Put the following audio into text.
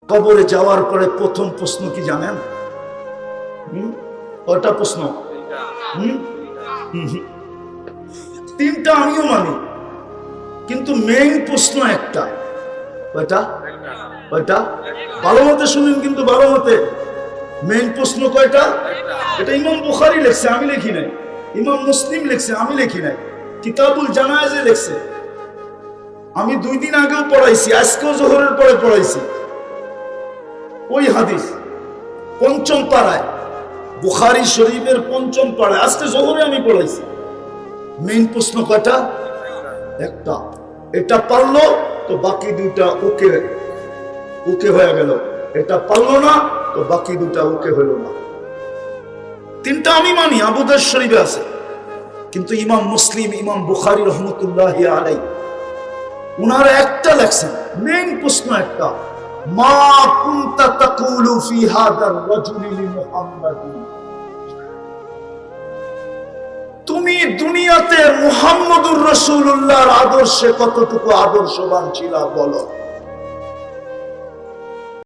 কবরে যাওয়ার পরে প্রথম প্রশ্ন কি জানেন? কয়টা প্রশ্ন? তিনটা আমিও মানি, কিন্তু মেইন প্রশ্ন একটা। কয়টা? কয়টা? ভালো মতে শুনুন, কিন্তু ভালো মতে। মেইন প্রশ্ন কয়টা? এটা ইমাম বুখারী লিখছে, আমি লিখি নাই। ইমাম মুসলিম লিখছে, আমি লিখি নাই। কিতাবুল জানায়েজে লিখছে। আমি 2 দিন আগেও পড়াইছি, আজকেও জোহরের পরে পড়াইছি ওই হাদিস। 5ম পাড়ায়, বুখারী শরীফের 5ম পাড়ায়, আজকে জোহরে আমি পড়াইছি। মেইন প্রশ্ন কয়টা? একটা। এটা পারলো তো বাকি দুটা ওকে ওকে হয়ে গেল, এটা পারলো না তো বাকি দুটা ওকে হলো না। তিনটা আমি মানি, আবু দাউদ শরীফে আছে। কিন্তু ইমাম মুসলিম, ইমাম বুখারী রহমতুল্লাহি আলাইহি উনারা একটা লেখছেন, মেইন প্রশ্ন একটা, মা কুনতা তাকুলু ফি হাদার রাজুলি লিমুহাম্মাদিন। তুমি দুনিয়াতে মুহাম্মদুর রাসূলুল্লাহর আদর্শে কতটুকু আদর্শবান ছিলা বলো।